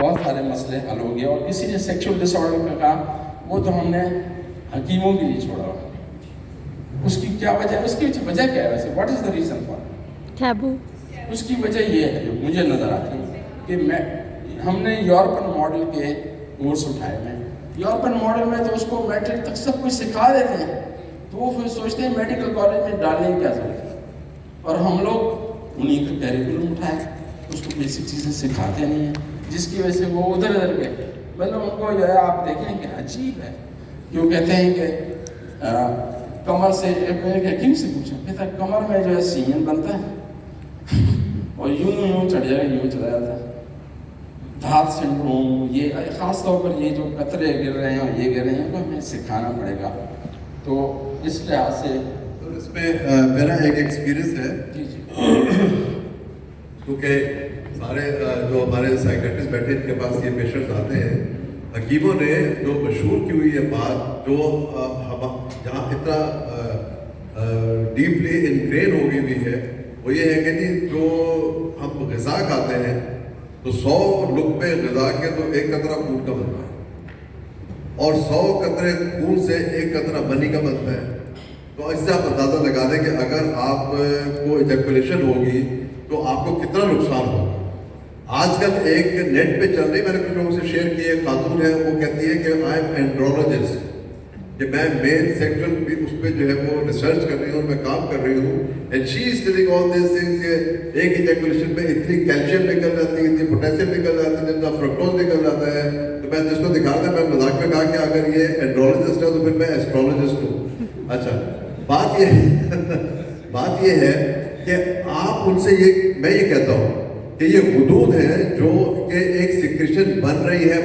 بہت سارے مسئلے حل ہو گئے. اور کسی نے سیکشل ڈس آرڈر کا کہا وہ تو ہم نے حکیموں کے لیے چھوڑا ہوا. اس کی کیا وجہ ہے؟ اس کی وجہ کیا ہے ویسے؟ What is the reason for taboo? اس کی وجہ یہ ہے جو مجھے نظر آتی ہے کہ ہم نے یورپن ماڈل کے کورس اٹھائے ہیں. یورپن ماڈل میں تو اس کو میٹرک تک سب کچھ سکھا دیتے ہیں, تو وہ پھر سوچتے ہیں میڈیکل کالج میں ڈالنے کی کیا ضرورت ہے. اور ہم لوگ انہیں کا کیریکولم اٹھائے, اس کو بیسک چیزیں سکھاتے نہیں ہیں, جس کی وجہ سے وہ ادھر ادھر گئے. مطلب ان کو جو ہے آپ دیکھیں کہ عجیب ہے, کیوں کہتے ہیں کہ کمر سے حکیم سے پوچھا, کہتا ہے کمر میں جو ہے سیمن بنتا ہے اور یوں چڑھ جائے گا, یوں چلا جاتا ہے. دھات سنڈروم, یہ خاص طور پر یہ جو قطرے گر رہے ہیں اور یہ گر رہے ہیں کو ہمیں سکھانا پڑے گا. تو اس لحاظ سے اس میں میرا ایک ایکسپیرئنس ہے. جی جی, کیونکہ سارے جو ہمارے سائیکٹرسٹ بیٹھے ان کے پاس یہ پیشنٹس آتے ہیں, حکیموں نے جو مشہور کی ہوئی ہے بات, جو جہاں اتنا ڈیپلی انگرین ہو گئی ہوئی ہے, وہ یہ ہے کہ جی جو ہم غذا کھاتے ہیں تو 100 لقمے غذا کے تو 1 قطرہ خون کا بنتا ہے, اور 100 قطرے خون سے 1 قطرہ منی کا بنتا ہے. تو اس سے آپ اندازہ لگا دیں کہ اگر آپ کو ایجیکولیشن ہوگی تو آپ کو کتنا نقصان ہوگا. آج کل ایک نیٹ پہ چل رہی, میں نے کچھ لوگوں سے شیئر کی, ایک خاتون ہے وہ کہتی ہے کہ آئی ایم اینڈرولوجسٹ, کہ میں مین سیکشن بھی اس پہ جو ہے وہ ریسرچ کر رہی ہوں, میں کام کر رہی ہوں. And she is telling all these things کہ ایک ایجیکولیشن میں اتنی کیلشیم نکل جاتی ہے, اتنی پوٹیشیم نکل جاتی ہے, اتنا فرکٹوز نکل جاتا ہے. تو میں جس کو دکھا رہا تھا, میں مذاق میں کہا کہ اگر یہ اینڈرولوجسٹ ہے تو پھر میں ایسٹرولوجسٹ ہوں. اچھا, بات یہ ہے کہ آپ ان سے میں یہ کہتا ہوں کہ یہ حدود ہے جو کہ ایک سیکریشن بن رہی ہے,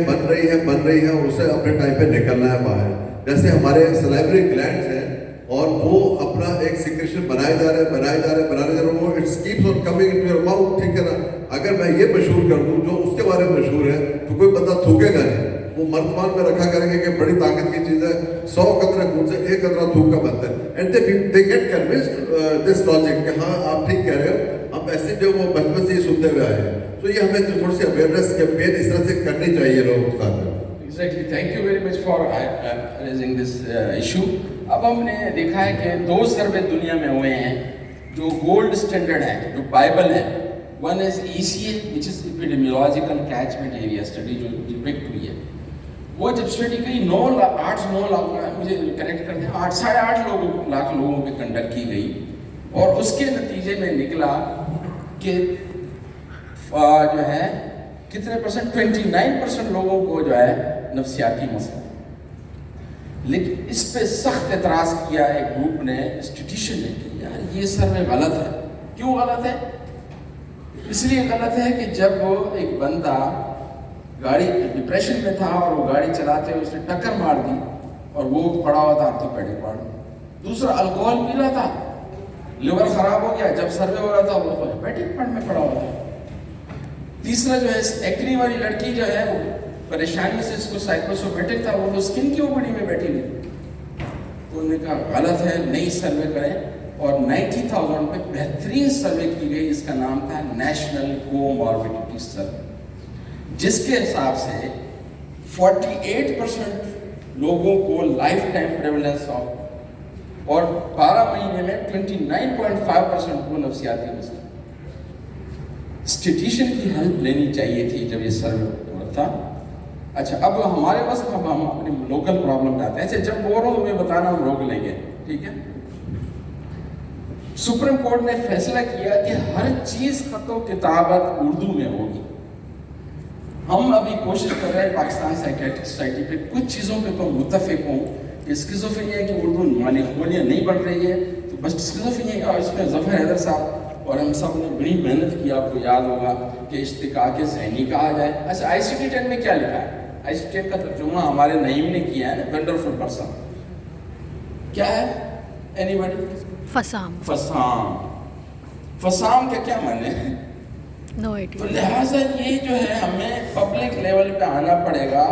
اور اسے اپنے ٹائم پہ نکلنا ہے باہر. جیسے ہمارے سلیوری گلینڈز ہیں اور وہ اپنا ایک سیکریشن بنائے جا رہے ہیں, وہ it's keeps on coming into your mouth. ٹھیک ہے نا, اگر میں یہ مشہور کر دوں جو اس کے بارے میں مشہور ہے تو کوئی بندہ تھوکے گا نہیں. وہ مرتبان میں رکھا کریں گے کہ بڑی طاقت کی چیز ہے, 100 قطرے خون سے 1 قطرہ تھوک کا بنتا ہے. And they get convinced this logic کہ ہاں آپ ٹھیک کہہ رہے ہو. ہم ایسے جو وہ بچپن سے ہی سنتے ہوئے آئے ہیں, تو یہ ہمیں تھوڑی سی اویئرنیس کیمپین اس طرح سے کرنی چاہیے لوگوں کے ساتھ. Exactly. Thank you very much for raising this issue. اب ہم نے دیکھا ہے کہ 2 سروے دنیا میں ہوئے ہیں جو گولڈ اسٹینڈرڈ ہیں, جو بائبل ہے. One is ECA, which is Epidemiological Catchment Area Study, جو ڈپکٹ ہوئی ہے. وہ جب اسٹڈی کی 8-9 لاکھ, مجھے کریکٹ کرتے ہیں, 8.5 لاکھ لوگوں پہ کنڈکٹ کی گئی, اور اس کے نتیجے میں نکلا کہ جو ہے کتنے پرسنٹ, 29% لوگوں کو جو ہے نفسیاتی مسئلہ. لیکن اس پہ سخت اعتراض کیا ایک گروپ نے, انسٹیٹیوشن نے, کہ یار یہ سروے غلط ہے. کیوں غلط ہے؟ اس لیے غلط ہے کہ جب ایک بندہ گاڑی ڈپریشن میں تھا اور وہ گاڑی چلاتے ہوئے اس نے ٹکر مار دی اور وہ پڑا ہوا تھا آرتھوپیڈک وارڈ میں. دوسرا الکوہل پی رہا تھا, لیور خراب ہو گیا, جب سروے ہو رہا تھا وہ آرتھوپیڈک وارڈ میں پڑا ہوا تھا. تیسرا جو ہے ایکنی والی لڑکی جو ہے وہ پریشانی سے, اس کو سائیکوسومیٹک تھا, وہ تو اسکن کی اوپنی میں بیٹھی ہوئی. تو انہوں نے کہا غلط ہے, نئی سروے کریں, اور 90,000 پہ بہترین سروے کی گئی. اس کا نام تھا نیشنل کوماربیڈیٹی سروے, جس کے حساب سے 48% لوگوں کو لائف ٹائم پریویلنس آف, اور 12 مہینے میں 29.5% کو نفسیاتی مسئلہ. اسٹیٹیشن کی ہیلپ لینی چاہیے تھی جب یہ سروے ہوا تھا. اچھا, اب ہمارے پاس اب ہم اپنی لوکل پرابلم لاتے ہیں. ایسے جب بول رہا ہوں ہمیں بتانا, ہم روک لیں گے, ٹھیک ہے. سپریم کورٹ نے فیصلہ کیا کہ ہر چیز خط و کتابت اردو میں ہوگی. ہم ابھی کوشش کر رہے ہیں پاکستان سائیکیٹرک سوسائٹی پہ کچھ چیزوں پہ تو متفق ہوں کہ اسکیزوفرینیا کی اردو مالیکولیا نہیں بن رہی ہے, تو بس اسکیزوفرینیا, اور اس میں ظفر حیدر صاحب اور ہم سب نے بڑی محنت کی, آپ کو یاد ہوگا کہ اشتقاق ذہنی کہا جائے. اچھا, ICD-10 میں کیا لکھا ہے؟ ICD-10 کا ترجمہ ہمارے نعیم نے کیا ہے نا, ونڈرفل پرسن. کیا ہے اینی باڈی؟ فسام. فسام کا کیا معنی ہے؟ No idea. تو لہٰذا یہ جو ہے ہمیں پبلک لیول پہ آنا پڑے گا.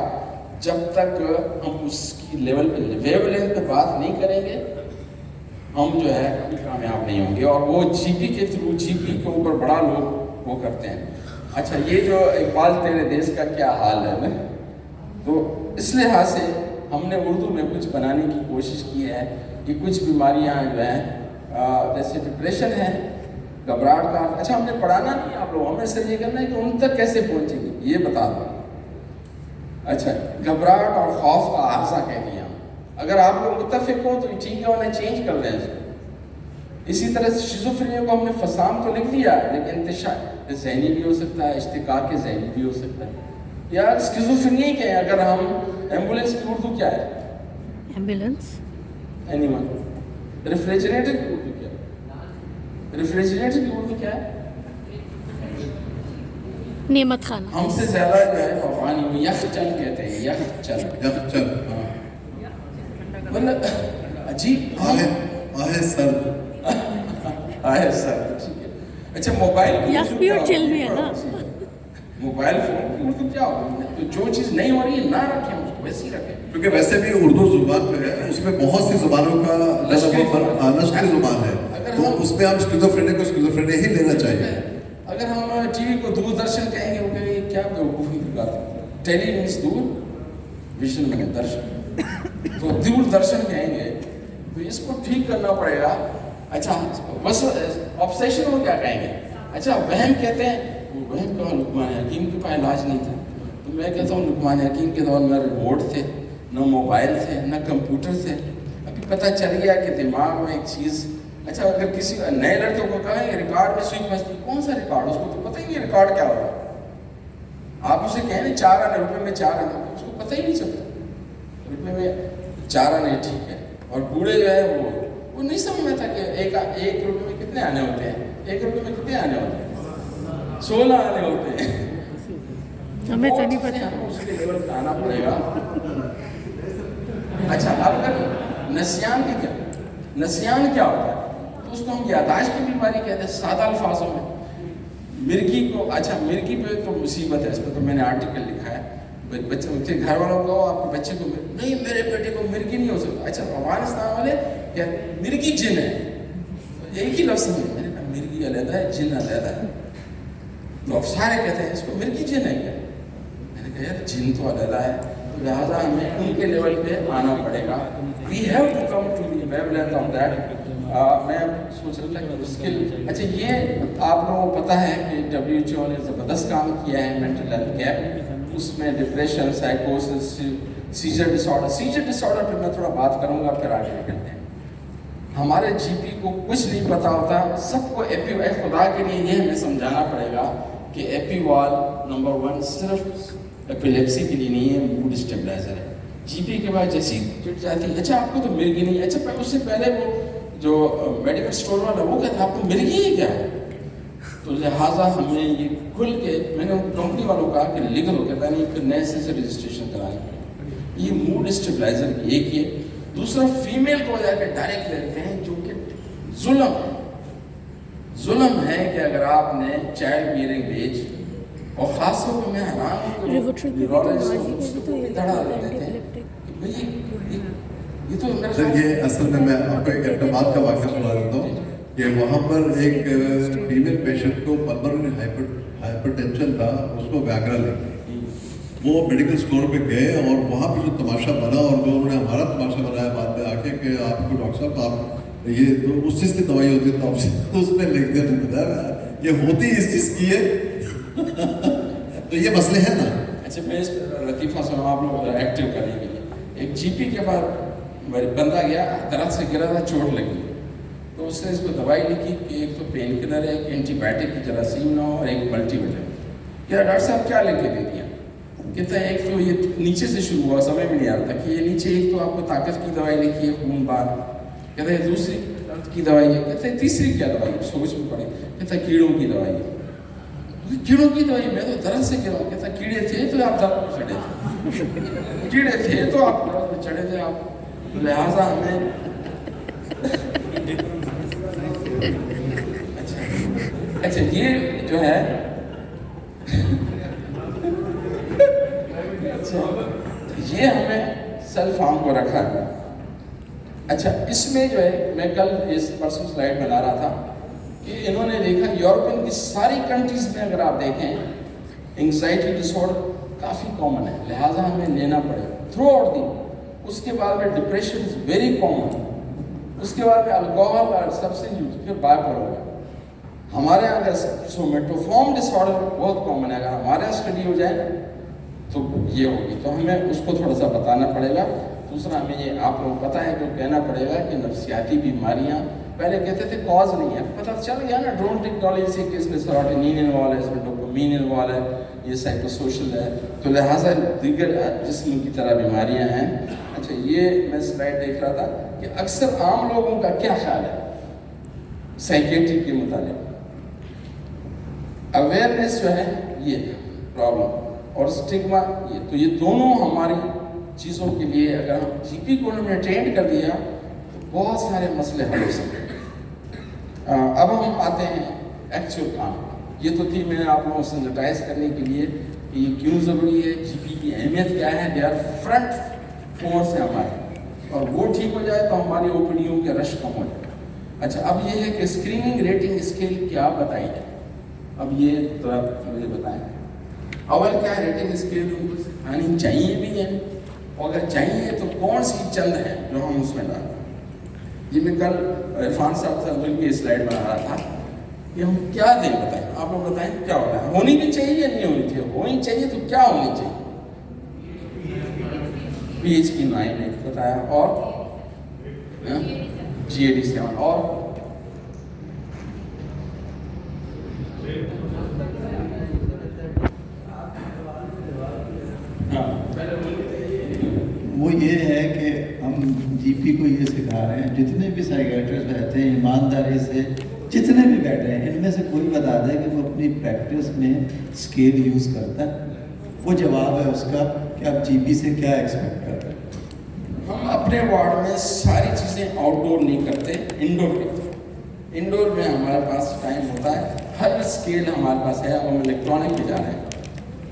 جب تک ہم اس کی لیول پہ ویو لینتھ پہ بات نہیں کریں گے, ہم جو ہے کامیاب نہیں ہوں گے. اور وہ جی پی کے تھرو, جی پی کے اوپر بڑا لوگ وہ کرتے ہیں. अच्छा, ये जो इकबाल तेरे देश का क्या हाल है ना, तो इस लिहाज से हमने उर्दू में कुछ बनाने की कोशिश की है कि कुछ बीमारियां जो हैं जैसे डिप्रेशन है, घबराहट का, अच्छा हमने पढ़ाना नहीं आप लोग, हमें सिर्फ ये करना है कि उन तक कैसे पहुंचेंगे ये बता दो। अच्छा, घबराहट और खौफ का आर्जा कह दिया, अगर आप लोग मुत्तफिक हो तो ठीक है, उन्हें चेंज कर दें इसको। इसी तरह शिज़ोफ्रेनिया को हमने फसाम तो लिख दिया, लेकिन इंतशार ज़हनी भी हो सकता है, इश्तिकाक ज़हनी भी हो सकता है। यार स्किज़ोफ्रेनिया क्या है? अगर हम एम्बुलेंस की उर्दू क्या है? एम्बुलेंस। एनीवन? रेफ्रिजरेटर की उर्दू क्या है? रेफ्रिजरेटर की उर्दू क्या है? नेमत खाना। हमसे ज़्यादा जो है पानी में यखचन कहते हैं, यखचन। यखचन, हाँ। मतलब अजीब आहे सर्द। आहे सर, ठीक है। अच्छा, मोबाइल यख भी और चिल भी है ना। मोबाइल फोन की उर्दू क्या होगी? तो जो चीज़ नहीं हो रही है ना रखें, उसको वैसे ही रखें। क्योंकि वैसे भी उर्दू जुबान में है, उसमें बहुत सी जुबानों का लश्करी जुबान है, तो उसमें हम स्किज़ोफ्रेनिया को स्किज़ोफ्रेनिया ही लेना चाहिए। अगर हम टीवी को दूरदर्शन कहेंगे, वो कहेंगे क्या बेवकूफ़ी की बात है। टेली मीन्स दूर, विजन में दर्शन, तो दूरदर्शन कहेंगे, तो इसको ठीक करना पड़ेगा। अच्छा, बस ऑब्सेशन हो क्या कहेंगे? अच्छा, वहम कहते हैं, वो वहम का लुकमान हकीम के पास इलाज नहीं था, तो मैं कहता हूँ लुकमान हकीम के दौर में रिमोट थे, न मोबाइल थे, न कंप्यूटर थे, अभी पता चल गया कि दिमाग में एक चीज़। अच्छा, अगर किसी नए लड़के को कहें रिकॉर्ड में सुई फंसती, कौन सा रिकॉर्ड? उसको तो पता ही नहीं रिकॉर्ड क्या होता है। आप उसे कहें 4 आने, रुपये में 4 आने, उसको पता ही नहीं चलता। रुपये में 4 आने ठीक है, और बूढ़े जो है वो नहीं समझ में था कि एक रुपये में कितने आने होते हैं, 1 रुपये में कितने आने होते हैं, 16 आने होते हैं। हमें तो नहीं पता। उसके लेवल पे आना पड़ेगा। अच्छा, अब अगर नसियान की क्या, नसियान क्या होता है? तो उसको हम यादाश्त की बीमारी कहते हैं, सादा अल्फाजों में। मिर्गी को, अच्छा मिर्गी पे तो मुसीबत है, इस पर तो मैंने आर्टिकल लिखा है। बच्चे उनके घर वालों को, आपके बच्चे को नहीं, मेरे बेटे को मिर्गी नहीं हो सकता। अच्छा, अफगानिस्तान वाले क्या मिर्गी जिन है, एक ही लफ्ज़ में मैंने कहा मिर्गी अलग है, जिन अलग है, तो अब सारे कहते हैं इसको मिर्गी जिन है क्या? मैंने कहा यार जिन तो अलग है, तो लिहाजा हमें उनके लेवल पे आना पड़ेगा। We have to come to the wavelength of that. मैं सोच रहा था कि स्किल, अच्छा ये आप लोगों को पता है कि WHO ने ज़बरदस्त काम किया है मेंटल हेल्थ गैप, उसमें डिप्रेशन, साइकोसिस, सीजर डिसऑर्डर पर मैं थोड़ा बात करूँगा, फिर आगे निकलते हैं। हमारे GP को कुछ नहीं पता होता, सबको खुदा के लिए ये हमें समझाना पड़ेगा कि एपीवाल नंबर 1 सिर्फ एपिलेप्सी के लिए नहीं है, मूड स्टेबलाइजर है। GP के बाद जैसी चिट जाती है, अच्छा आपको तो मिर्गी नहीं, अच्छा उससे पहले वो जो मेडिकल स्टोर वाला वो कहता है आपको मिर्गी ही क्या है? तो लिहाजा हमें ये खुल के, मैंने कंपनी वालों को कहा कि लिख लो, कहता नहीं फिर नए से रजिस्ट्रेशन करानी पड़ेगी। ये मूड स्टेबलाइजर एक ये, दूसरा फीमेल को जाकर डायरेक्ट लेते हैं, जो कि जुल्म है कि अगर आपने चाइल्ड बियरिंग एज, और खास तौर पर मैं हैरान हूँ ये तो सर, ये असल में मैं आपको एक अहतमाद का वाक़या सुना देता हूँ कि वहाँ पर एक फीमेल पेशेंट को पल्मोनरी हाइपरटेंशन था, उसको वैग्रा लगी। वो मेडिकल स्टोर पे गए और वहाँ पे जो तमाशा बना, और जो उन्होंने हमारा तमाशा बनाया बाद में आके कि आपको डॉक्टर साहब आप ये तो उस चीज़ की दवाई होती है, तो उसमें लिख दिया, तो बताया ये होती इस चीज़ की है। तो ये मसले हैं ना। अच्छा, मैं इस लतीफ़ा सुना आप लोग एक्टिव करने के लिए। एक GP के बाद बंदा गया, दरख्त से गिरा था, चोट लगी, तो उसने इसको दवाई लिखी कि एक तो पेन किलर है, एक एंटीबायोटिक की जरासीम और एक मल्टीविटामिन। क्या डॉक्टर साहब क्या लिख के दे दिया? कहता है एक तो ये नीचे से शुरू हुआ, समझ में नहीं आ रहा था कि ये नीचे एक तो आपको ताकत की दवाई लिखी है, खून बार, कहता है दूसरी दर्द की दवाई है, कहते हैं तीसरी क्या दवाई है? सोच में पड़े, कहता है कीड़ों की दवाई है। कीड़ों की दवाई? मैं तो दर्द से गिरा। कहता कीड़े थे तो आप दर्द में चढ़े थे, कीड़े थे तो आप दर्द में चढ़े थे आप, लिहाजा हमें अच्छा ये जो है अच्छा ये हमें सेल्फ हार्म को रखा है। अच्छा, इसमें जो है मैं कल इस परसों स्लाइड बना रहा था कि इन्होंने देखा यूरोपियन की सारी कंट्रीज में अगर आप देखें एंग्जाइटी डिसऑर्डर काफ़ी कॉमन है, लिहाजा हमें लेना पड़ेगा थ्रू आउट दी। उसके बाद में डिप्रेशन इज़ वेरी कॉमन, उसके बाद में अल्कोहल और सब्सटेंस यूज, फिर बाइपोलर होगा। हमारे यहाँ अगर सोमेटोफॉर्म डिसऑर्डर बहुत कॉमन है, अगर हमारे यहाँ स्टडी हो जाए तो ये होगी, तो हमें उसको थोड़ा सा बताना पड़ेगा। दूसरा हमें ये आप लोग पता है कि कहना पड़ेगा कि नफ्सियाती बीमारियाँ पहले कहते थे कॉज नहीं है, पता चल गया ना ड्रोन टेक्नोलॉजी से कि इसमें सेरोटोनिन इन्वॉल्व है, इसमें डोपामिन इन्वॉल्व है, ये साइकोसोशल है, तो लिहाजा दीगर जिस्म की तरह बीमारियाँ हैं। अच्छा, ये मैं स्लाइड देख रहा था कि अक्सर आम लोगों का क्या ख्याल है साइकेट्रिक के मुताबिक, अवेयरनेस जो है ये प्रॉब्लम और स्टिग्मा, ये दोनों हमारी चीज़ों के लिए अगर हम जीपी को हमने ट्रेंड कर दिया तो बहुत सारे मसले हल हो सकते हैं। अब हम आते हैं एक्चुअल काम। ये तो थी मैंने आप लोगों को सेंसिटाइज करने के लिए कि ये क्यों ज़रूरी है, जीपी की अहमियत क्या है, दे आर फ्रंट फोर्स है हमारे, और वो ठीक हो जाए तो हमारी ओपीडीओ के रश कम हो जाए। अच्छा, अब ये है कि स्क्रीनिंग रेटिंग स्केल क्या बताई जाए, अब ये थोड़ा मुझे बताएं। अव्वल क्या रेटिंग स्केल आनी चाहिए भी है, और अगर चाहिए तो कौन सी चंद है जो हम उसमें डालें। ये मैं कल इरफान साहब से मिलकर स्लाइड बना रहा था कि हम क्या दें, बताएं आप लोग, बताएं क्या होता है, होनी भी चाहिए या नहीं होनी चाहिए, होनी चाहिए तो क्या होनी चाहिए। PH की 9 ने बताया, और GAD 7, और वो ये है कि हम जीपी को ये सिखा रहे हैं, जितने भी साइकियाट्रिस्ट रहते हैं ईमानदारी से, जितने भी बैठे हैं, इनमें से कोई बता दे कि वो अपनी प्रैक्टिस में स्केल यूज़ करता है। वो जवाब है उसका कि आप जीपी से क्या एक्सपेक्ट कर रहे हैं। हम अपने वार्ड में सारी चीज़ें आउटडोर नहीं करते, इंडोर करते। इंडोर में हमारे पास टाइम होता है, हर स्केल हमारे पास है, हम इलेक्ट्रॉनिक भी जा रहे हैं,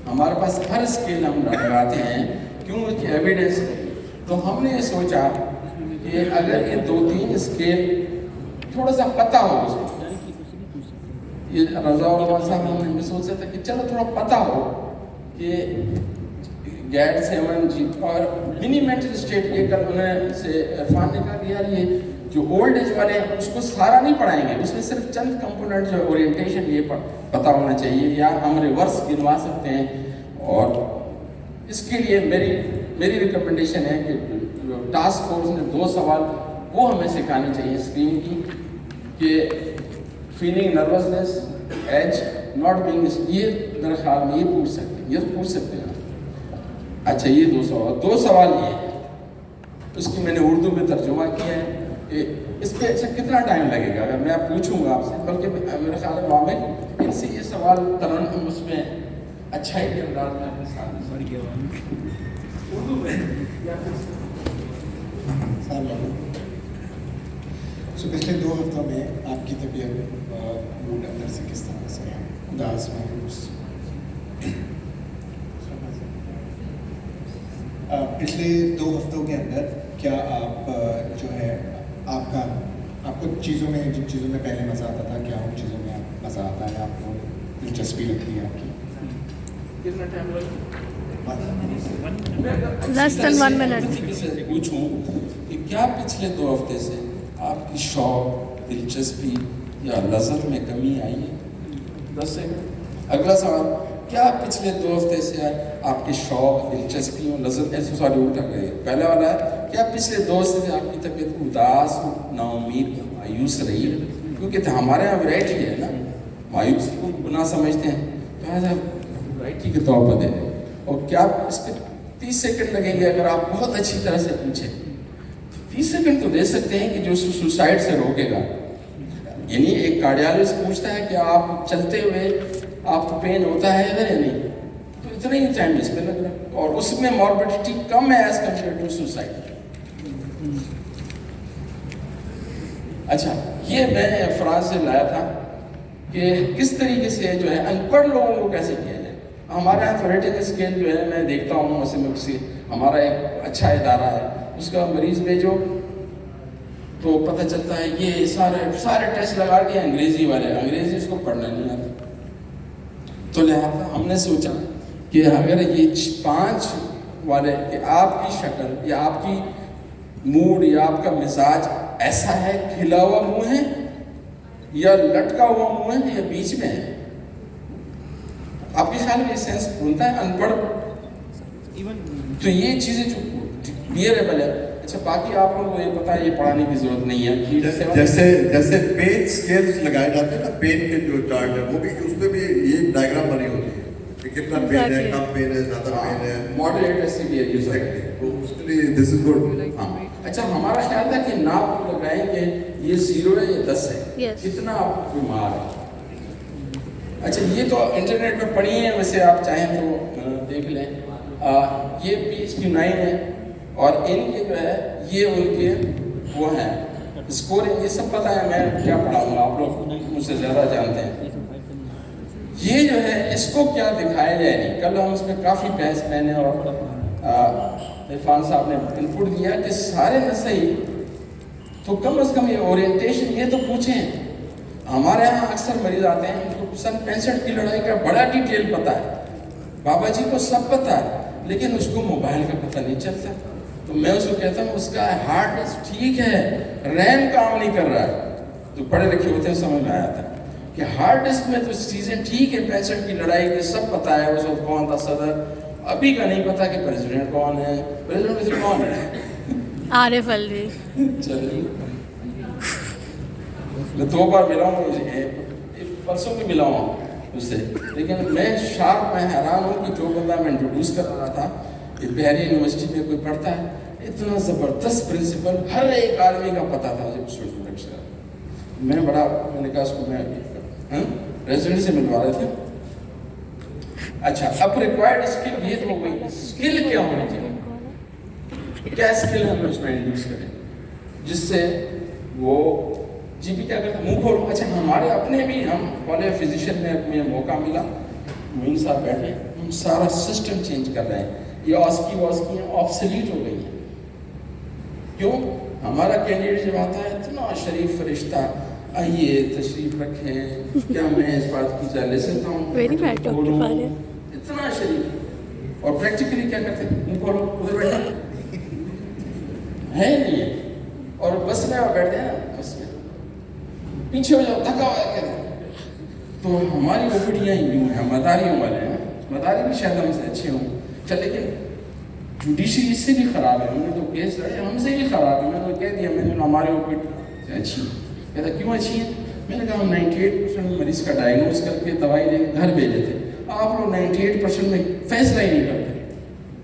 हमारे पास हर स्केल हम लगाते हैं, क्यों, उसकी एविडेंस। तो हमने ये सोचा कि अगर ये 2-3 स्केल थोड़ा सा पता हो उसको, ये रजा साहब हमने सोचा था कि चलो थोड़ा पता हो कि GAD 7 जी और मिनी मेंटल स्टेट, ये कल उन्होंने से इरफान ने कहा कि यार ये जो ओल्ड एज वाले हैं उसको सारा नहीं पढ़ाएंगे, उसमें सिर्फ चंद कंपोनेंट जो ओरिएंटेशन ये पता होना चाहिए, या हम रिवर्स गिनवा सकते हैं। और इसके लिए मेरी रिकमेंडेशन है कि टास्क फोर्स ने 2 सवाल वो हमें सिखाने चाहिए स्क्रीन की, कि feeling nervousness, edge, not being, ये मेरे ख्याल में ये पूछ सकते हैं, ये तो पूछ सकते हैं। अच्छा, ये 2 सवाल ये है, उसकी मैंने उर्दू में तर्जुमा किया है। इस पर अच्छा कितना टाइम लगेगा अगर मैं पूछूंगा आपसे, बल्कि मेरे ख्याल में वामिक इनसे ये सवाल तरन उसमें अच्छाई के अंदाज में अपने साथ उर्दू में सो पिछले 2 हफ्तों में आपकी तबीयत मूड अंदर से किस तरह से है, उदास, मायूस? पिछले 2 हफ्तों के अंदर क्या आप जो है आपको चीज़ों में, जिन चीज़ों में पहले मज़ा आता था, क्या उन चीज़ों में मज़ा आता है, आपको दिलचस्पी लगती है आपकी? कितना टाइम लगेगा? Less than 1 minute. पूछूं कि क्या पिछले 2 हफ्ते से आपकी शौक, दिलचस्पी या लज़्ज़त में कमी आई है? 10 सेकंड। अगला सवाल, क्या पिछले 2 हफ्ते से आपके शौक, दिलचस्पी और लज़्ज़त, ऐसे सवाल उल्टा करिए। पहला वाला है, क्या पिछले 2 हफ्ते से आपकी तबीयत उदास, नाउमीद, मायूस रही है? क्योंकि तो हमारे यहाँ वैरायटी है ना, मायूस को गुनाह समझते हैं, तो ऐसा वैरायटी के तौर पर दे। और क्या इस पर 30 सेकंड लगेंगे अगर आप बहुत अच्छी तरह से पूछें, 30 सेकंड तो दे सकते हैं कि जो सुसाइड से रोकेगा। यानी एक कार्डियोलॉजिस्ट पूछता है कि आप चलते हुए आपको पेन होता है या नहीं, तो इतना ही टाइम इसमें लग रहा है, और उसमें मॉर्बिडिटी कम है एज कम्पेयर टू सुसाइड। अच्छा, ये मैं फ्रांस से लाया था कि किस तरीके से जो है अनपढ़ लोगों को कैसे किया जाए। हमारे यहाँ थोरेटिक स्केल जो है मैं देखता हूँ, वैसे में किसी हमारा एक अच्छा इदारा है, उसका मरीज़ भेजो तो पता चलता है ये सारे टेस्ट लगा के अंग्रेज़ी वाले, अंग्रेज़ी उसको पढ़ना नहीं आता। تو لہٰذا ہم نے سوچا کہ اگر یہ 5 والے کہ آپ کی شکل یا آپ کی موڈ یا آپ کا مزاج ایسا ہے کھلا ہوا منہ ہے یا لٹکا ہوا منہ ہے یا بیچ میں ہے، آپ کے خیال میں یہ سینس بولتا ہے ان پڑھ؟ تو یہ چیزیں جو کلیئریبل ہے. اچھا باقی آپ لوگوں کو یہ پتا ہے، یہ پڑھانے کی ضرورت نہیں ہے. جیسے پین سکیلز لگائے جاتے ہیں نا، پین کے جو چارٹ ہے وہ بھی اس پہ بھی یہ ڈائگرام بنی ہوتی ہے کہ کتنا پین ہے، کم پین ہے، زیادہ پین ہے، ماڈریٹ ایسیویئر یوز کرتے ہیں. تو اس کے لیے دس از گڈ. ہاں اچھا ہمارا خیال تھا کہ ناپ لگائیں کہ یہ 0 ہے یہ 10 ہے، Yes. کتنا آپ بیمار ہے. اچھا یہ تو انٹرنیٹ پہ پڑھی ہیں، ویسے آپ چاہیں تو دیکھ لیں. یہ PHQ-9 ہے اور ان کے جو ہے یہ ان کے وہ ہیں اسکورنگ، یہ سب پتہ ہے، میں کیا پڑھاؤں گا، آپ لوگ مجھ سے زیادہ جانتے ہیں. یہ جو ہے اس کو کیا دکھایا جائے نہیں. کل ہم اس میں کافی بحث میں نے اور عرفان صاحب نے انپٹ دیا کہ سارے نہ صحیح تو کم از کم یہ اورینٹیشن یہ تو پوچھیں. ہمارے یہاں اکثر مریض آتے ہیں ان کو سن 65 کی لڑائی کا بڑا ڈیٹیل پتہ ہے، بابا جی کو سب پتہ ہے لیکن اس کو موبائل کا پتہ نہیں چلتا. تو میں اس کو کہتا ہوں اس کا ہارڈ ڈسک ٹھیک ہے، ریم کام نہیں کر رہا ہے. تو پڑھے لکھے ہوتے ہیں سمجھ میں آیا تھا کہ ہارڈ ڈسک میں تو چیزیں ٹھیک ہے، 65 کی لڑائی کی سب پتہ ہے، اس وقت کون تھا صدر، ابھی کا نہیں پتا کہ پریزیڈنٹ کون ہے، پریزیڈنٹ کون ہے. عارف الوی. چلیے میں 2 بار ملا ہوں، پرسوں بھی ملا ہوں اس سے، لیکن میں شارپ میں حیران ہوں کہ جو بندہ میں انٹروڈیوس کر رہا تھا کہ بحری یونیورسٹی میں کوئی پڑھتا ہے، اتنا زبردست پرنسپل ہر ایک آدمی کا پتہ تھا جب اس میں لیکچر. میں نے کہا اس کو میں ریزیڈنٹ سے ملوا رہے تھے. اچھا اب ریکوائرڈ اسکل یہ تو ہو گئی، اسکل کیا ہونی چاہیے، کیا اسکل ہم اس میں انڈیوس کریں جس سے وہ جی بھی کیا کرتے ہیں منہ کھولو. اچھا ہمارے اپنے بھی ہم کالج فزیشین میں اپنے موقع ملا، معین صاحب بیٹھے، ہم سارا سسٹم چینج کر رہے ہیں. یہ واسکی آبسلیٹ ہو گئی ہیں. کیوں؟ ہمارا کینڈیڈیٹ جب آتا ہے اتنا شریف فرشتہ، آئیے تشریف رکھیں، کیا میں اس بات کی اجازت لے سکتا ہوں، Very bad talk to father. اتنا شریف. اور پریکٹیکلی کیا کرتے ہیں، منہ کھولو ادھر بیٹھے ہے نہیں ہے. اور بس میں بیٹھتے ہیں نا، بس میں پیچھے ہو جاؤ، تھکا ہوا ہے کہتے ہیں. تو ہماری اوپیڈیاں یوں ہیں، مداریوں والے ہیں، مداری بھی شاید ہم سے اچھے ہوں. اچھا لیکن جوڈیشری اس سے بھی خراب ہے، ہم نے تو کیس لڑے ہم سے بھی خراب ہے. میں نے کہہ دیا، میں نے ہمارے اوپر سے اچھی ہے. کہتا کیوں اچھی ہے؟ میں نے کہا ہم 98% مریض کا ڈائگنوز کر کے دوائی لے کے گھر بھیج دیتے، آپ لوگ 98% میں فیصلہ ہی نہیں کرتے.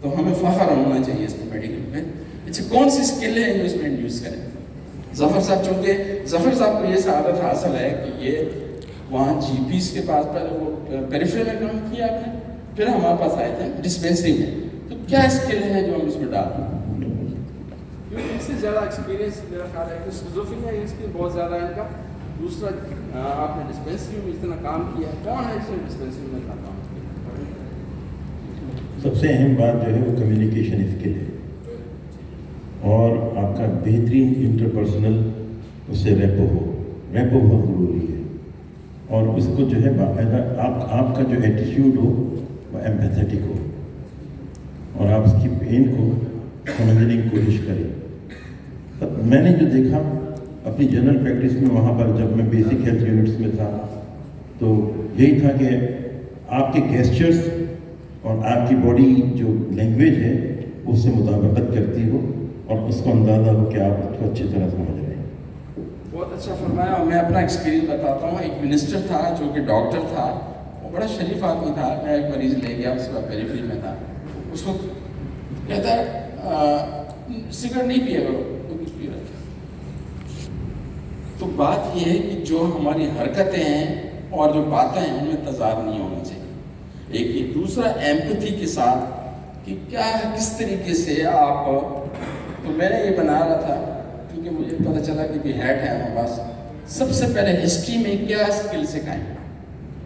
تو ہمیں فخر ہونا چاہیے اس میں میڈیکل میں. اچھا کون سی اسکل ہے جو اس میں انڈیوس کریں؟ ظفر صاحب، چونکہ ظفر صاحب کو یہ سعادت حاصل ہے کہ یہ وہاں جی پیز کے پاس پہلے وہ پیریفری میں کام کیا آپ نے، پھر ہمارے پاس آئے تھے ڈسپینسری میں. تو کیا اسکل ہے جو ہم اس میں ڈالیں؟ کیونکہ اس سے زیادہ ایکسپیرینس میرا خیال ہے کہ اسکیزوفرینیا اس کی بہت زیادہ ہے ان کا. دوسرا آپ نے ڈسپینسری میں اتنا کام کیا، کون ہے اس نے ڈسپینسری میں اتنا کام کیا؟ سب سے اہم بات جو ہے وہ کمیونیکیشن اسکل ہے، اور آپ کا بہترین انٹرپرسنل اس سے ریپو بہت ضروری ہے. اور اس کو جو ہے باقاعدہ آپ کا جو ایٹیٹیوڈ ہو وہ ایمپیتھیٹک ہو، اور آپ اس کی پین کو سمجھنے کی کوشش کریں. میں نے جو دیکھا اپنی جنرل پریکٹس میں، وہاں پر جب میں بیسک ہیلتھ یونٹس میں تھا تو یہی تھا کہ آپ کے گیسچرز اور آپ کی باڈی جو لینگویج ہے اس سے مطابقت کرتی ہو اور اس کو اندازہ ہو کہ آپ اس کو اچھی طرح سمجھ رہے ہیں. بہت اچھا فرمایا. اور میں اپنا ایکسپیرینس بتاتا ہوں. ایک منسٹر تھا جو کہ ڈاکٹر تھا، وہ بڑا شریف آدمی تھا. میں ایک مریض لے گیا، اس کا پیریفری میں تھا. اس کو کہتا ہے سگریٹ نہیں پیا کرو، تو کچھ پی رہا تھا. تو بات یہ ہے کہ جو ہماری حرکتیں ہیں اور جو باتیں ہیں ان میں تضاد نہیں ہونا چاہیے. ایک یہ دوسرا ایمپتھی کے ساتھ کہ کیا کس طریقے سے آپ. تو میں نے یہ بنا رہا تھا کیونکہ مجھے پتہ چلا کہ بھی ہیٹ ہے ہمارے پاس. سب سے پہلے ہسٹری میں کیا اسکل سکھائیں.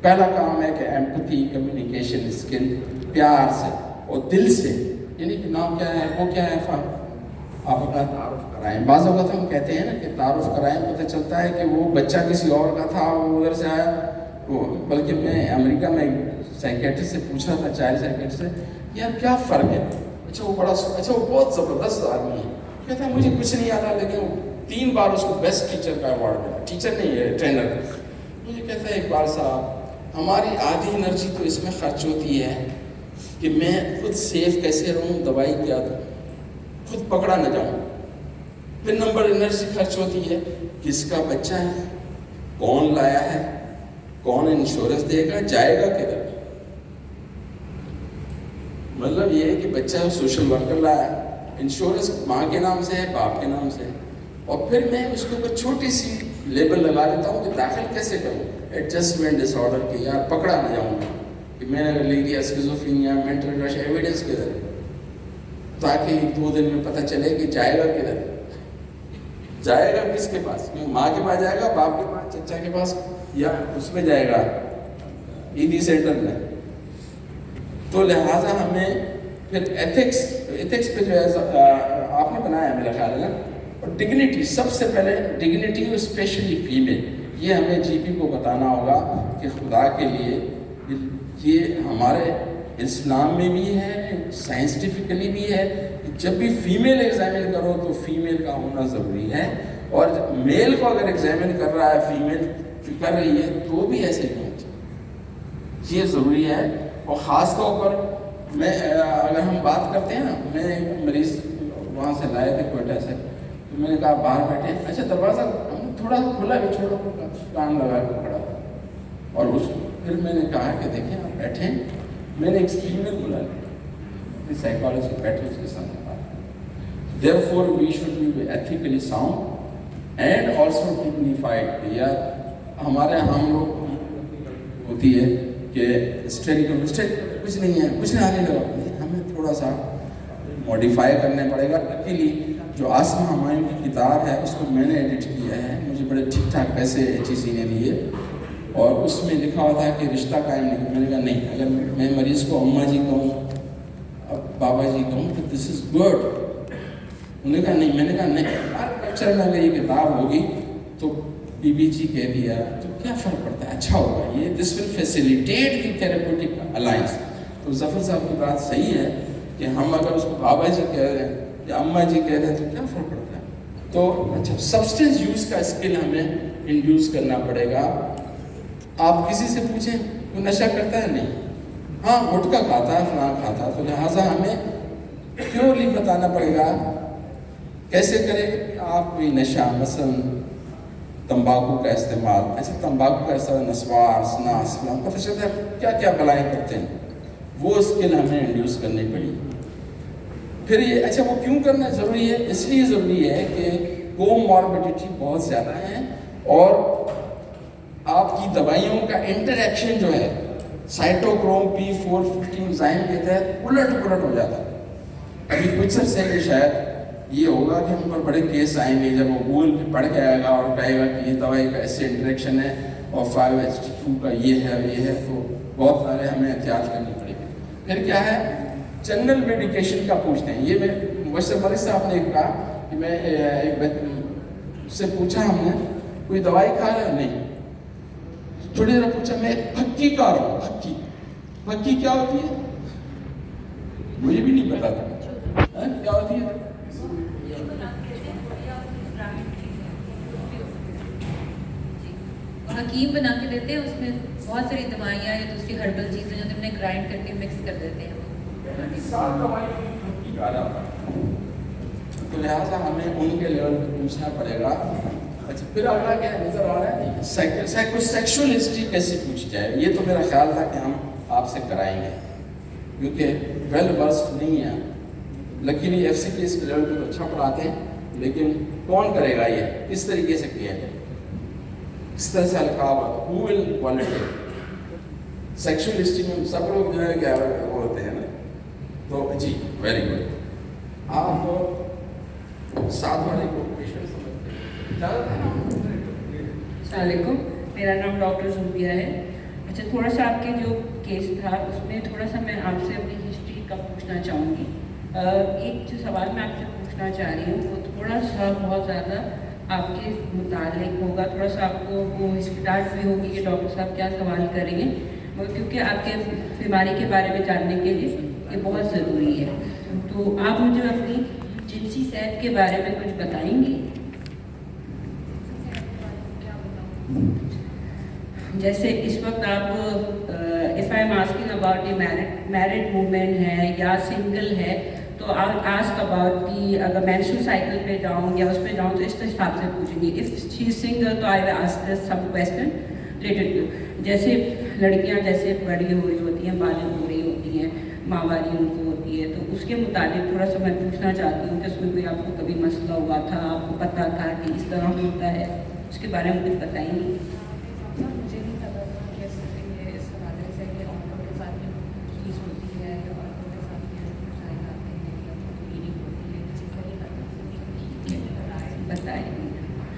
پہلا کام ہے کہ ایمپتھی، کمیونیکیشن اسکل، پیار سے اور دل سے، یعنی کہ نام کیا ہے، وہ کیا ہے، آپ اپنا تعارف کرائیں. بعض اوقات ہم کہتے ہیں نا کہ تعارف کرائیں، پتہ چلتا ہے کہ وہ بچہ کسی اور کا تھا، وہ ادھر سے آیا. وہ بلکہ میں امریکہ میں साइकेट्रिस्ट से पूछ रहा था, चाइल्ड साइकेट्रिस्ट से, यार क्या फ़र्क है? अच्छा वो बहुत ज़बरदस्त आदमी है, कहता है मुझे कुछ नहीं आता, लेकिन 3 बार उसको बेस्ट टीचर का अवार्ड मिला, टीचर नहीं है ट्रेनर। मुझे कहता है इकबाल साहब, हमारी आधी एनर्जी तो इसमें खर्च होती है कि मैं खुद सेफ कैसे रहूँ, दवाई क्या दूँ, खुद पकड़ा न जाऊँ। फिर नंबर एनर्जी खर्च होती है, किसका बच्चा है, कौन लाया है, कौन इंश्योरेंस देगा, जाएगा किधर। मतलब ये है कि बच्चा सोशल वर्कर लाया, इंश्योरेंस माँ के नाम से है, बाप के नाम से है, और फिर मैं उसके ऊपर छोटी सी लेबल लगा देता हूँ कि दाखिल कैसे करूँ, एडजस्टमेंट डिसऑर्डर के, यार पकड़ा ना जाऊँ कि मैंने अगर ले लिया स्किज़ोफ्रेनिया, मेंटल रश, एविडेंस किधर, ताकि 2 दिन में पता चले कि जाएगा किधर, जाएगा किसके पास, माँ के पास जाएगा, बाप के पास, चचा के पास, या उसमें जाएगा ईडी सेंटर में। तो लिहाजा हमें फिर एथिक्स पे जो है आपने बनाया मेरा ख्याल है ना, और डिग्निटी, सबसे पहले डिग्निटी, स्पेशली फीमेल, ये हमें जीपी को बताना होगा कि खुदा के लिए ये हमारे इस्लाम में भी है, साइंटिफिकली भी है, जब भी फीमेल एग्जामिन करो तो फीमेल का होना ज़रूरी है, और मेल को अगर एग्जामिन कर रहा है फीमेल कर रही है तो भी ऐसे ही होना चाहिए, ये ज़रूरी है। और ख़ास तौर पर मैं अगर हम बात करते हैं ना, मैं एक मरीज़ वहाँ से लाए थे कोयटा से, तो मैंने कहा बाहर बैठे, अच्छा दरवाज़ा हमने थोड़ा खुला भी छोड़ा, कान लगा के खड़ा, और फिर मैंने कहा कि देखें आप बैठे, मैंने एक फीमेल बुला ली, साइकोलॉजी बैठे उसके सामने बात, therefore we should be ethically sound and also dignified. या हमारे हम लोग होती है कि स्टडी कुछ नहीं है, कुछ नहीं आने लगा, हमें थोड़ा सा मॉडिफाई करना पड़ेगा। अकेली जो आसमा हमायूं की किताब है उसको मैंने एडिट किया है, मुझे बड़े ठीक ठाक पैसे HEC ने दिए, और उसमें लिखा हुआ था कि रिश्ता कायम नहीं। मैंने कहा नहीं, अगर मैं मरीज़ को अम्मा जी कहूँ, अब बाबा जी कहूँ तो दिस इज़ गुड। उन्होंने कहा नहीं, मैंने कहा नहीं, आर्किटेक्चर में अगर ये किताब होगी तो BBG कह दिया तो क्या फ़र्क पड़ता है, अच्छा होगा ये, this will facilitate the therapeutic alliance. तो जफ़र साहब की बात सही है कि हम अगर उसको बाबा जी कह रहे हैं या अम्मा जी कह रहे हैं तो क्या फ़र्क पड़ता है। तो अच्छा, सब्सटेंस यूज़ का स्किल हमें इंड्यूस करना पड़ेगा। आप किसी से पूछें वो नशा करता है, नहीं, हाँ गुटखा खाता है, फलां खाता है, तो लिहाजा हमें प्योरली बताना पड़ेगा कैसे करें आप कोई नशा, मसलन तंबाकू का इस्तेमाल, ऐसे तंबाकू का इस्तेमाल, नस्वार, स्नास, पता चलता है क्या क्या बलाएँ करते हैं, वो स्किल हमें इंड्यूस करनी पड़ी। फिर ये अच्छा वो क्यों करना ज़रूरी है, इसलिए ज़रूरी है कि कोमॉर्बिडिटी बहुत ज़्यादा है, और आपकी दवाइयों का इंटरेक्शन जो है साइटोक्रोम P450 एंजाइम के तहत उलट हो जाता है। अभी कुछ अर्से में शायद ये होगा कि हम पर बड़े केस आएंगे जब वो गूगल पे पढ़ के आएगा और कहेगा कि ये दवाई का ऐसे इंटरेक्शन है और 5HT2 का ये है, तो बहुत सारे हमें एहतियात करनी पड़ेगी। फिर क्या है, जनरल मेडिकेशन का पूछते हैं। ये मैं वैसे मरीज साहब ने कहा कि मैं एक से पूछा हमने कोई दवाई खा रहा है, नहीं, थोड़ी देर पूछा मैं फक्की खा रहा हूँ, फक्की क्या होती है मुझे भी नहीं पता था, क्या होती है? हकीम बना के देते हैं, उसमें बहुत सारी दवाइयाँ या दूसरी हर्बल चीज़ें जो तुमने ग्राइंड करके मिक्स कर देते हैं। तो लिहाजा हमें उनके लेवल पे पूछना पड़ेगा। अच्छा, फिर अगला क्या नजर आ रहा है, साइकोसेक्सुअल हिस्ट्री कैसे पूछी जाए, ये तो मेरा ख्याल था कि हम आपसे कराएंगे क्योंकि वेल वर्स्ड नहीं है। लकीली FC के इस लेवल पे तो अच्छा पढ़ाते हैं, लेकिन कौन करेगा ये, किस तरीके से किया जाए, इस तरह से अलकावत, who will volunteer. Sexual history में सब लोग जो है क्या होते हैं ना, तो जी वेरी गुड। आप साथ वाले को पेशेंट समझते अस्सलामुअलैकुम, मेरा नाम डॉक्टर जुबिया है। अच्छा, थोड़ा सा आपके जो केस था उसमें थोड़ा सा मैं आपसे अपनी हिस्ट्री का पूछना चाहूँगी। एक जो सवाल मैं आपसे पूछना चाह रही हूँ वो थोड़ा सा बहुत ज़्यादा आपके मुतालिक होगा, थोड़ा सा आपको वो हिचकिचाहट भी होगी कि डॉक्टर साहब क्या सवाल करेंगे, क्योंकि आपके बीमारी के बारे में जानने के लिए ये बहुत ज़रूरी है। तो आप मुझे अपनी जिनसी सेहत के बारे में कुछ बताएंगी? जैसे इस वक्त आप if I am asking about the married women है या सिंगल है, तो आप आस्क अबाउट कि अगर मेंस्ट्रुअल साइकिल पे जाऊँ या उस पे जाऊँ तो इस हिसाब से पूछेंगी। इफ़ शी इज सिंगल तो I will ask some question related to, जैसे लड़कियाँ जैसे बड़ी हो रही होती हैं, बालिग हो रही होती हैं, माहवारी उनको होती है, तो उसके मुताबिक थोड़ा सा मैं पूछना चाहती हूँ कि उसमें कोई आपको कभी मसला हुआ था, आपको पता था कि इस तरह होता है, उसके बारे में कुछ बताएंगी? मुझे नहीं पता था कि ये इस हवाले से कि औरतों के साथ भी चीज़ होती है या औरतों के साथ भी मसाइल आते हैं या फीलिंग होती है, मुझे क्या नहीं पता। बताएंगे।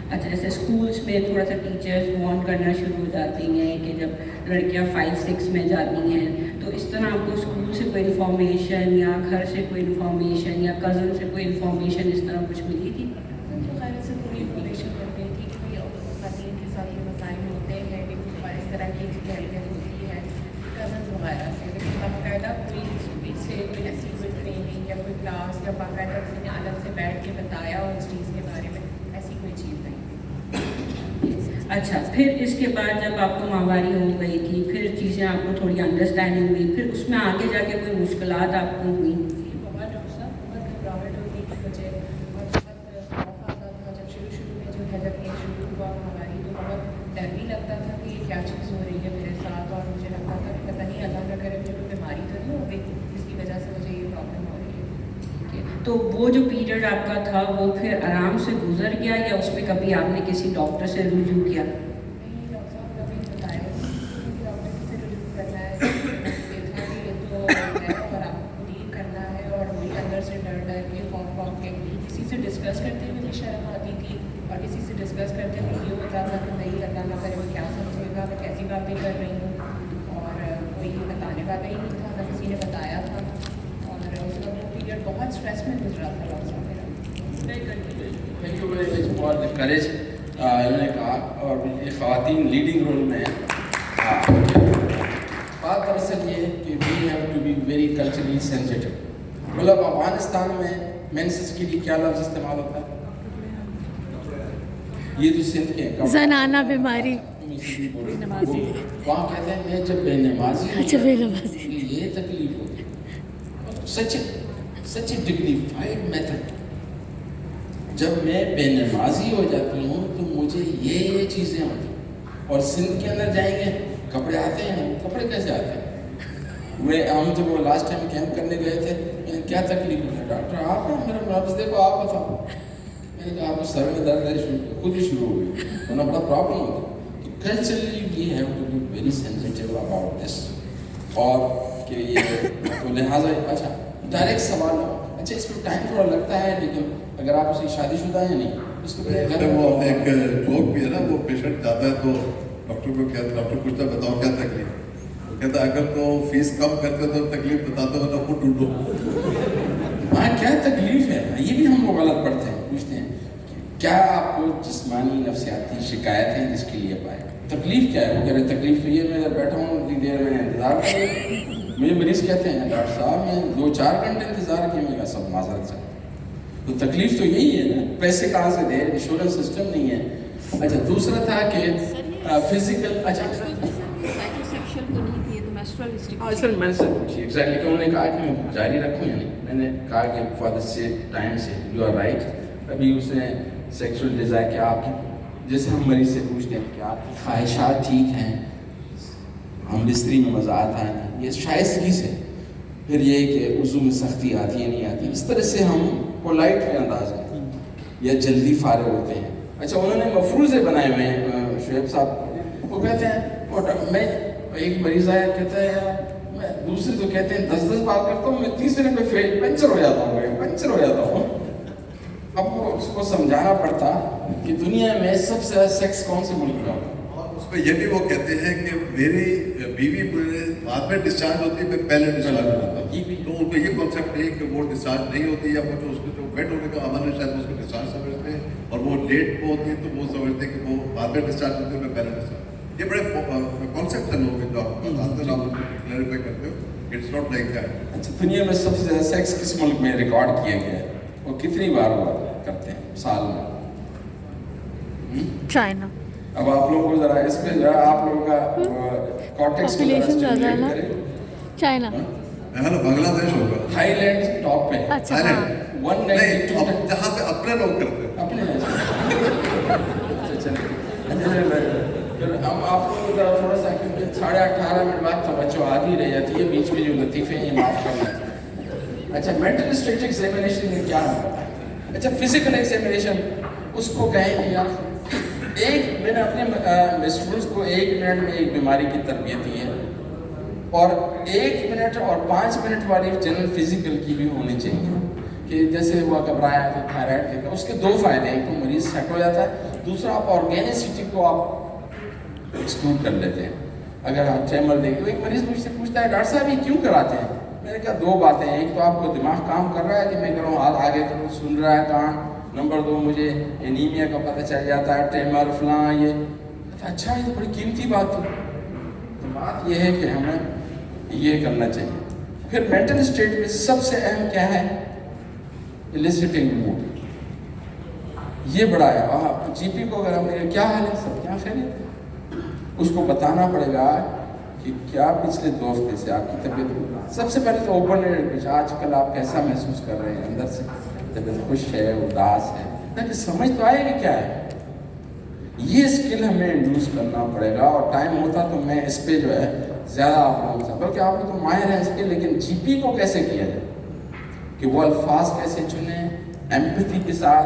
अच्छा, जैसे स्कूल्स में थोड़ा सा टीचर्स वार्न करना शुरू हो जाती हैं कि जब लड़कियां 5-6 में जाती हैं, तो इस तरह आपको स्कूल से कोई इन्फॉर्मेशन या घर से कोई इन्फॉर्मेशन या कज़न से कोई इन्फॉर्मेशन इस तरह कुछ मिली थी? तो खैर से पूरी इन्फॉर्मेशन मिल गई थी कि भाई खातन के साथ ये मसाइल होते हैं कि इस तरह की गहलियत होती है कज़न वगैरह से, लेकिन बाकायदा कोई से कोई ऐसी कोई ट्रेनिंग या कोई क्लास या बाकायदा किसी ने अलग से बैठ के बताया और उस चीज़ के बारे में, ऐसी कोई चीज़ नहीं। अच्छा, फिर इसके बाद जब आपको माहवारी हो गई थी, फिर चीज़ें आपको थोड़ी अंडरस्टैंडिंग हुई, फिर उसमें आगे जाके कोई मुश्किलात आपको हुई? बहुत डॉक्टर साहब बहुत घबराहट होती थी मुझे और बहुत खौफ आता था जब शुरू में जो है, जब ये शुरू हुआ हमारी, तो बहुत डर भी लगता था कि ये क्या चीज़ हो रही है मेरे साथ, और मुझे लगता था कि पता नहीं अल्लाह न करे मुझे कोई बीमारी तो नहीं हो गई जिसकी वजह से मुझे ये प्रॉब्लम हो रही है। तो वो जो पीरियड आपका था वो फिर आराम से गुजर गया या उसमें कभी आपने किसी डॉक्टर से रुजू किया? नहीं डॉक्टर साहब कभी बताया कि डॉक्टर से रुजू करना है, देखा कि ये तो है और आपको डील करना है, और वही अंदर से डर के खौफ के किसी से डिस्कस करते हुए भी शर्म आती थी, और किसी से डिस्कस करते हुए ये होता था कि नहीं अल्लाह ना करे वो क्या समझेगा, मैं कैसी बातें कर रही हूँ, और कोई बताने वाला ही नहीं था, ना किसी ने बताया था, और उसका वो पीरियड बहुत स्ट्रेस में गुजरा था डॉक्टर साहब मेरा। Thank you very much for the courage. इन्होंने कहा, और ये ख़वातीन लीडिंग रोल में है। बात दरअसल ये है कि we have to be very culturally sensitive. मतलब अफगानिस्तान में मेंसेस के लिए क्या लफ्ज़ इस्तेमाल होता है? ये जो सिंध के ज़नाना बीमारी। वहाँ कहते हैं मैं जब बेनमाजी हूँ, अच्छा, बेनमाजी। मुझे ये तकलीफ होती है। सच ए डिग्निफाइड मेथड। जब मैं बेनमाजी हो जाती हूँ तो मुझे ये चीज़ें होती हैं। और सिंध के अंदर जाएंगे, कपड़े आते हैं, कपड़े कैसे आते हैं? हम जब वो लास्ट टाइम कैंप करने गए थे, मैंने क्या तकलीफ है डॉक्टर आप ना मेरा लफ्ज़ देखो आप बताओ। मैंने कहा आपको सर में दर्द है, खुद ही शुरू हो गई, वरना बड़ा प्रॉब्लम होता है। तो culturally we have to be very sensitive about this. और कि ये तो लिहाजा अच्छा डायरेक्ट सवाल, अच्छा इसमें टाइम थोड़ा लगता है, लेकिन अगर आप उसकी शादीशुदा है नहीं इसको वो एक जोक भी है ना, वो पेशेंट जाता है तो डॉक्टर को क्या, डॉक्टर पूछता है बताओ क्या तकलीफ, वो कहता है अगर तो फीस कम करते तो तकलीफ बताते हो तो खुद ढूंढो। हाँ क्या तकलीफ है, ये भी हम लोग गलत पढ़ते हैं, पूछते हैं क्या आपको जिस्मानी नफसियाती शिकायत है जिसके लिए पाए, तकलीफ क्या है? वो कह रहे तकलीफ तो ये मैं बैठा हूँ इतनी देर में इंतज़ार कर रही हूँ। मुझे मरीज़ कहते हैं डॉक्टर साहब मैं 2-4 घंटे इंतज़ार किया, मैं सब माजरत से। तो तकलीफ तो यही है ना, पैसे कहाँ से दे, इंश्योरेंस सिस्टम नहीं है। अच्छा दूसरा था कि फिजिकल, अच्छा सर मैंने सर पूछी एग्जैक्टली कि उन्होंने कहा कि मैं जारी रखूँ या नहीं। मैंने कहा कि फॉर द सेक टाइम से यू आर राइट। अभी उसने सेक्सुअल डिज़ायर क्या आपकी, जैसे हम मरीज से पूछते हैं कि आपकी ख्वाहिशात ठीक हैं, हम बिस्तरी में मज़ा आता है ना, ये शाइस्तगी से। फिर ये कि वज़ू में सख्ती आती है नहीं आती, इस तरह से हम पोलाइट के अंदाज में या जल्दी फारिग होते हैं। अच्छा उन्होंने मफरूज़े बनाए हुए हैं शुएब साहब, वो कहते हैं और मैं एक मरीज़ आया कहता है यार मैं दूसरे तो कहते हैं 10-10 बार करता हूँ, मैं तीसरे पे पंचर हो जाता हूँ। अब वो उसको समझाना पड़ता कि दुनिया में सबसे ज़्यादा सेक्स कौन से मुल्क में होता है। और उसमें ये भी वो कहते हैं कि मेरी बीवी बाद में डिस्चार्ज होती है, मैं पहले डिस्चार्ज होता हूँ। तो उनको ये कॉन्सेप्ट नहीं कि वो डिस्चार्ज नहीं होती या कुछ उसको जो वेट होने का अमल है शायद उसको डिस्चार्ज समझते हैं, और वो लेट को होती है तो वो समझते हैं कि वो बाद में डिस्चार्ज होती है, मैं पहले डिस्चार्ज। ये बड़े कॉन्सेप्ट है लोग जो आप बताते हो, आप क्लैरिफाई करते हो, इट्स नॉट लाइक दैट। अच्छा, दुनिया में सबसे ज़्यादा सेक्स किस मुल्क में रिकॉर्ड किया गया है, वो कितनी बार हुआ करते हैं साल में? चाइना। अब आप लोगों को जरा इस पे जरा आप लोगों का कॉन्टेक्स्ट Population ज़्यादा है ना? चाइना। हेलो, बांग्लादेश होगा, थाईलैंड टॉप पे। अच्छा हाँ। थाईलैंड 192 नहीं, जहाँ पे अपने लोग करते हैं। अपने अच्छा चलिए, फिर हम आप लोगों को जरा थोड़ा सा 18:30 मिनट बाद तवज्जो आधी रह जाती है, बीच में जो लतीफ़े हैं ये माफ़ करना। अच्छा, मेंटल स्टेट एग्जामिनेशन में क्या है? अच्छा, फिजिकल एग्जामिनेशन उसको कहेंगे यार, मैंने अपने स्टूडेंट्स को 1 मिनट में एक बीमारी की तरबियत दी है, और 1 मिनट और 5 मिनट वाली जनरल फिजिकल की भी होनी चाहिए, कि जैसे वो घबराया तो थायराइड देखा, उसके 2 फायदे हैं, तो मरीज सेट हो जाता है, दूसरा आप ऑर्गेनिसिटी को आप एक्सक्लूड कर लेते हैं। अगर आप ट्रेमर देखते, एक मरीज मुझसे पूछता है डॉक्टर साहब ये क्यों कराते हैं? मैंने कहा 2 बातें हैं, एक तो आपको दिमाग काम कर रहा है कि मैं कर रहा हूँ, हाथ आगे तो सुन रहा है कान, नंबर 2 मुझे एनीमिया का पता चल जाता है, ट्रेमर फलां ये। अच्छा, ये तो बड़ी कीमती बात थी। तो बात ये है कि हमें ये करना चाहिए। फिर मेंटल स्टेट में सबसे अहम क्या है? इलिसिटिंग मूड, ये बड़ा है। आप जीपी को अगर हमने क्या हाल है, सब क्या खैरियत है, उसको बताना पड़ेगा कि क्या पिछले 2 हफ्ते से आपकी तबीयत, सबसे पहले तो ओपन एंड, आजकल आप कैसा महसूस कर रहे हैं, अंदर से तबीयत खुश है, उदास है, ताकि समझ तो आएगी क्या है। ये स्किल हमें इंड्यूस करना पड़ेगा, और टाइम होता तो मैं इस पे जो है ज़्यादा आप लोगों से, बल्कि आप लोग तो माहिर हैं इसके, लेकिन जीपी को कैसे किया जाए, कि वो अल्फाज कैसे चुने, एम्पैथी के साथ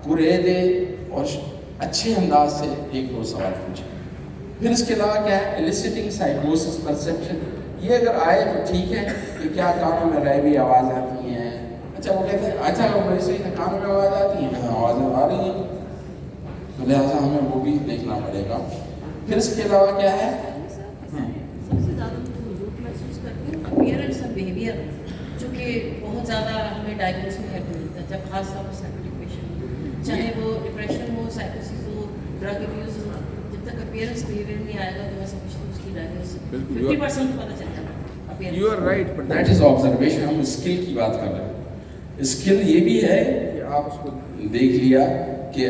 कुरेदे और अच्छे अंदाज से 1-2 सवाल पूछे। फिर इसके अलावा क्या है? एलिसिटिंग साइकोसिस परसेप्शन, ये अगर आए तो ठीक है कि क्या कानों में गैबी आवाज़ आती हैं। अच्छा, वो कहते हैं अच्छा वो सही है, कानों में आवाज़ आती है, आवाज़ें आ रही हैं, तो लिहाजा हमें वो भी देखना पड़ेगा। फिर इसके अलावा क्या है? सबसे ज़्यादा रूट महसूस करती हूँ अपीयरेंस और बिहेवियर, जो कि बहुत ज़्यादा हमें डायग्नोस में हेल्प मिलता है, जब खास तौर पर साइकोटिक पेशेंट, चाहे वो डिप्रेशन हो, साइकोसिस हो, ड्रग अब्यूज़ हो, जब तक अपीयरेंस बिहेवियर नहीं आएगा तो मैं समझती हूँ उसकी डायग्नोसिस 50% पता चल जाता है। You are right, but that is observation. हम स्किल की बात कर रहे हैं। स्किल ये भी है कि आप उसको देख लिया कि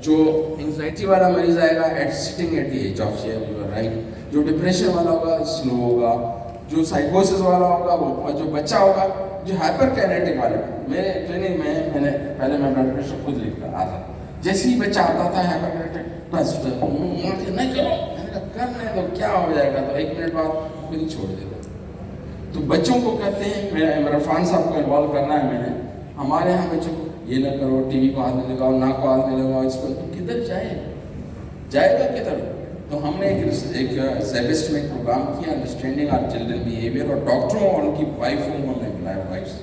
जो एंजाइटी वाला मरीज आएगा at sitting at the edge of chair, you are right, जो डिप्रेशन वाला होगा स्लो होगा, जो साइकोसिस वाला होगा वो, जो बच्चा होगा जो हाइपर काइनेटिक वाले, मेरे ट्रेनिंग में पहले मैं ब्लड प्रेशर खुद लिखता आता, जैसे ही बच्चा आता था हाइपर काइनेटिक, बस नहीं करो, करने तो क्या हो जाएगा, तो 1 मिनट बाद खुद ही छोड़ देता। तो बच्चों को कहते हैं, मेरा इमरान साहब को इन्वॉल्व करना है मैंने, हमारे यहाँ बच्चों को ये ना करो, टीवी को हाथ में लगाओ, नाक को हाथ में लगाओ, इसको, तो किधर जाएगा किधर? तो हमने एक सेबेस्ट में प्रोग्राम किया, अंडरस्टैंडिंग आवर चिल्ड्रन बिहेवियर, और डॉक्टरों और उनकी वाइफों को हमने बुलाया, वाइफ्स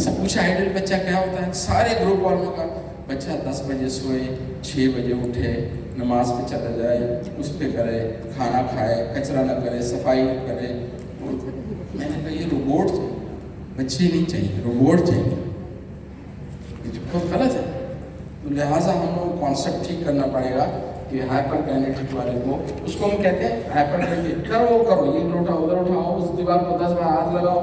से पूछा आइडियल बच्चा क्या होता है। सारे ग्रुप वालों का बच्चा 10 बजे सोए, 6 बजे उठे, नमाज पे चला जाए, उस पर करे, खाना खाए, कचरा न करे, सफाई करे। मैंने कहा ये रोबोट बच्चे नहीं चाहिए, रोबोट चाहिए, ये बहुत गलत है। तो लिहाजा हम लोग कॉन्सेप्ट ठीक करना पड़ेगा कि हाइपर काइनेटिक वाले को, उसको हम कहते हैं हाइपर काइनेटिक, करो ये लोटा उधर उठाओ, उस दीवार को 10 बार हाथ लगाओ,